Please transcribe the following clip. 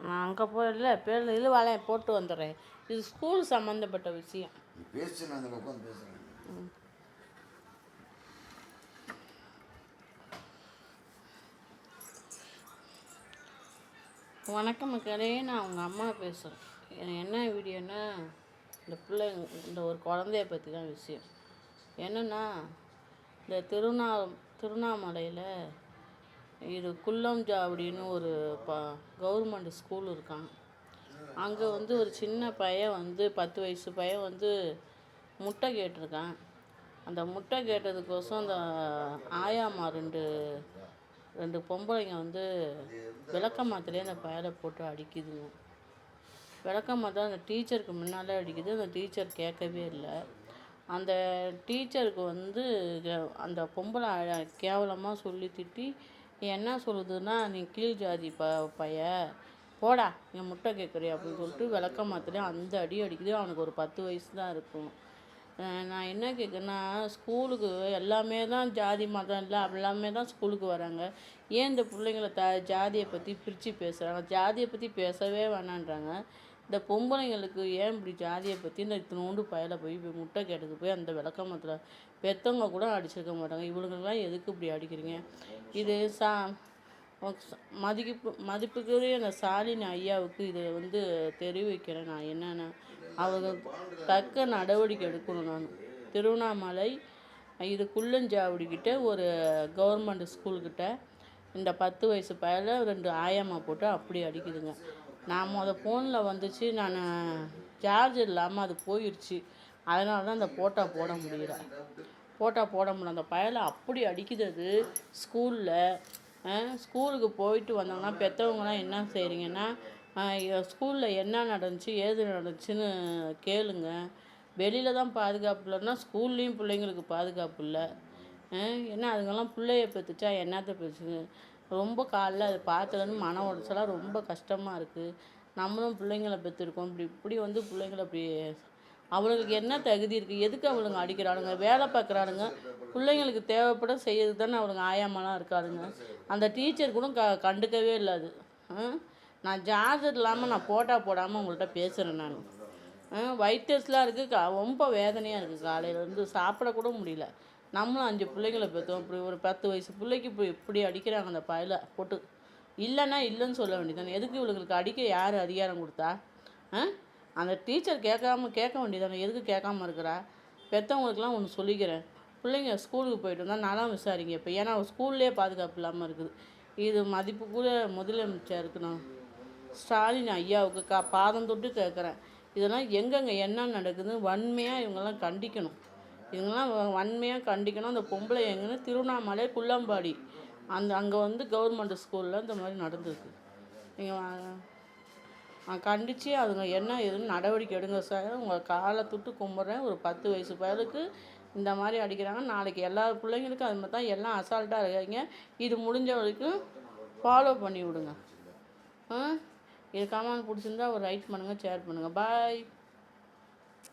நான் அங்கே போயிடல பேர் இது வளையன் போட்டு வந்துடுறேன். இது ஸ்கூல் சம்மந்தப்பட்ட விஷயம். பேசு, நான் அங்கே உட்காந்து பேசுகிறேன். வணக்கம் மக்களே, நான் அவங்க அம்மா பேசுகிறேன். என்ன வீடியோன்னா, இந்த பிள்ளை இந்த ஒரு குழந்தைய பற்றி தான் விஷயம். என்னென்னா, இந்த திருவண்ணாமலையில் இது குள்ளம்ஜாவடின்னு ஒரு கவர்மெண்ட் ஸ்கூல் இருக்காங்க. அங்கே வந்து ஒரு சின்ன பையன் வந்து 10 வயசு பையன் வந்து முட்டை கேட்டிருக்கான். அந்த முட்டை கேட்டதுக்கோசம் அந்த ஆயாம்மா ரெண்டு பொம்பளைங்க வந்து விளக்கமாத்துலேயே அந்த பயலை போட்டு அடிக்குதுங்க. விளக்கமாத்த அந்த டீச்சருக்கு முன்னாலே அடிக்குது. அந்த டீச்சர் கேட்கவே இல்லை. அந்த டீச்சருக்கு வந்து அந்த பொம்பளை கேவலமாக சொல்லி திட்டி என்ன சொல்லுதுன்னா, நீ கீழ் ஜாதி பைய போடா, என் முட்டை கேட்குறியா அப்படின்னு சொல்லிட்டு விளக்கமாத்துலேயே அந்த அடி அடிக்குது. அவனுக்கு ஒரு 10 வயசு தான் இருக்கும். நான் என்ன கேட்குறேன்னா, ஸ்கூலுக்கு எல்லாமே தான் ஜாதி மதம் இல்லை எல்லாமே தான் ஸ்கூலுக்கு வராங்க. ஏன் இந்த பிள்ளைங்களை ஜாதியை பற்றி பிரித்து பேசுகிறாங்க? ஜாதியை பற்றி பேசவே வேணான்றாங்க. இந்த பொம்பளைங்களுக்கு ஏன் இப்படி ஜாதியை பற்றி இந்த இத்தினோண்டு பயலை போய் முட்டை கேட்டதுக்கு போய் அந்த விளக்கமத்தில் பெற்றவங்க கூட அடிச்சிருக்க மாட்டாங்க. இவங்களுக்கெல்லாம் எதுக்கு இப்படி அடிக்கிறீங்க? இது மதிப்புக்குரிய அந்த ஸ்டாலின் ஐயாவுக்கு இதை வந்து தெரிவிக்கிறேன். நான் என்னென்னா, அவங்க தக்க நடவடிக்கை எடுக்கணும். நான் திருவண்ணாமலை இது குள்ளஞ்சாவடிக்கிட்ட ஒரு கவர்மெண்ட் ஸ்கூல்கிட்ட இந்த 10 வயசு பயலை 2 ஆயம்மா போட்டு அப்படி அடிக்குதுங்க. நான் ஃபோனில் வந்துச்சு, நான் சார்ஜ் இல்லாமல் அது போயிடுச்சு. அதனால தான் அந்த போட்டோ போட முடியல. அந்த பயலை அப்படி அடிக்குது. அது ஸ்கூலுக்கு போயிட்டு வந்தாங்கன்னா பெற்றவங்களாம் என்ன செய்கிறீங்கன்னா, ஸ்கூலில் என்ன நடந்துச்சு ஏது நடந்துச்சுன்னு கேளுங்க. வெளியில் தான் பாதுகாப்பு இல்லைன்னா ஸ்கூல்லேயும் பிள்ளைங்களுக்கு பாதுகாப்பு இல்லை. ஏன்னா அதுங்கெல்லாம் பிள்ளைய பெற்றுச்சா என்னத்தை பெற்றுங்க. ரொம்ப காலைல அதை பார்த்ததுன்னு மன உடச்சலாக ரொம்ப கஷ்டமாக இருக்குது. நம்மளும் பிள்ளைங்களை பெற்றுருக்கோம். இப்படி வந்து பிள்ளைங்களை இப்படி அவளுக்கு என்ன தகுதி இருக்குது? எதுக்கு அவளுங்க அடிக்கிறானுங்க? வேலை பார்க்குறானுங்க. பிள்ளைங்களுக்கு தேவைப்பட செய்யறது தானே அவளுங்க ஆயாமலாம் இருக்காளுங்க. அந்த டீச்சர் கூட கண்டுக்கவே இல்லை. அது நான் சார்ஜர் இல்லாமல் நான் போடாமல் உங்கள்கிட்ட பேசுகிறேன். நான் வைட்டர்ஸ்லாம் இருக்குது. ரொம்ப வேதனையாக இருக்குது. காலையிலேருந்து சாப்பிடக்கூட முடியல. நம்மளும் 5 பிள்ளைங்களை பெற்றோம். இப்படி ஒரு 10 வயசு பிள்ளைக்கு இப்படி அடிக்கிறாங்க அந்த பயலை போட்டு. இல்லைன்னா இல்லைன்னு சொல்ல வேண்டியதானே. எதுக்கு இவளுங்களுக்கு அடிக்க யார் அதிகாரம் கொடுத்தா? அந்த டீச்சர் கேட்க வேண்டியதானே. எதுக்கு கேட்காம இருக்கிறா? பெற்றவங்களுக்குலாம் ஒன்று சொல்லிக்கிறேன். பிள்ளைங்க ஸ்கூலுக்கு போயிட்டு வந்தால் நலம் விசாரிங்க. இப்போ ஏன்னா ஸ்கூல்லே பாதுகாப்பு இல்லாமல் இருக்குது. இது மதிப்புக்குரிய முதலமைச்சருக்கு நான் ஸ்டாலின் ஐயாவுக்கு பாதம் தொட்டு கேட்குறேன். இதெல்லாம் எங்கெங்கே என்ன நடக்குதுன்னு வன்மையாக இவங்கெல்லாம் கண்டிக்கணும். வன்மையாக கண்டிக்கணும். அந்த பொம்பளை எங்கன்னா திருவண்ணாமலை குள்ளம்பாடி அங்கே வந்து கவர்மெண்ட் ஸ்கூலில் இந்த மாதிரி நடந்திருக்கு. நீங்கள் கண்டித்து அதுங்க என்ன எதுன்னு நடவடிக்கை எடுங்க சார். உங்கள் காலை தொட்டு கும்பிட்றேன். ஒரு 10 வயசு பயலுக்கு இந்த மாதிரி அடிக்கிறாங்க. நாளைக்கு எல்லா பிள்ளைங்களுக்கும் அது மாதிரி தான் எல்லாம் அசால்ட்டாக இருக்காங்க. இது முடிஞ்ச வரைக்கும் ஃபாலோ பண்ணி விடுங்க. இது கமெண்ட் பிடிச்சிருந்தா ஒரு லைக் பண்ணுங்கள், ஷேர் பண்ணுங்கள். பாய்.